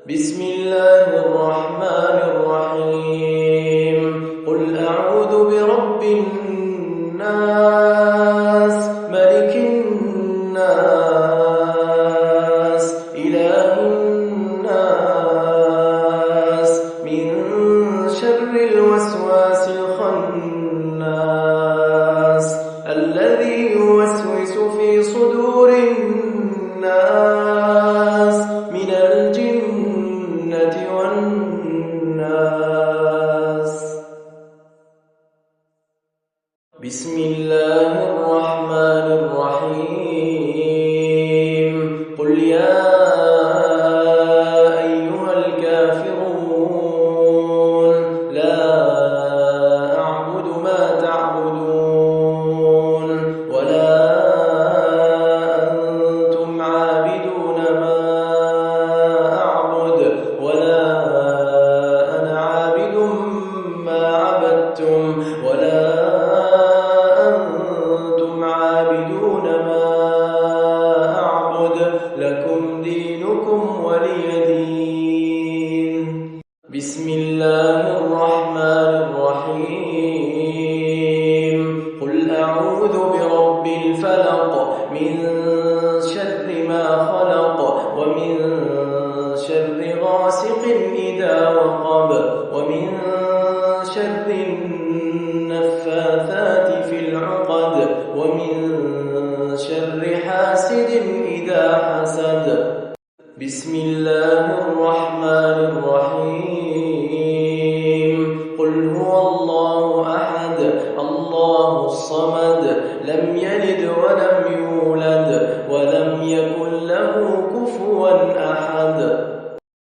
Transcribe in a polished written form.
بسم الله الرحمن الرحيم قل أعوذ برب الناس ملك الناس إله الناس من شر الوسواس الخناس الذي يوسوس في صدور الناس من الجنة والناس. بسم الله الرحمن الرحيم قل يا أيها الكافرون لا أعبد ما تعبدون ولا أنتم عابدون ما أعبد ولا أنا عابد ما عبدتم ولا أنتم عابدون ما أعبد لكم دينكم ولي دين. بسم الله الرحمن الرحيم قل أعوذ برب الفلق من شر ما خلق ومن شر غاسق إذا وقب ومن شر النفاثات في العقد ومن شر حاسد إذا حسد. بسم الله الرحمن الرحيم قل هو الله أحد الله الصمد لم يلد ولم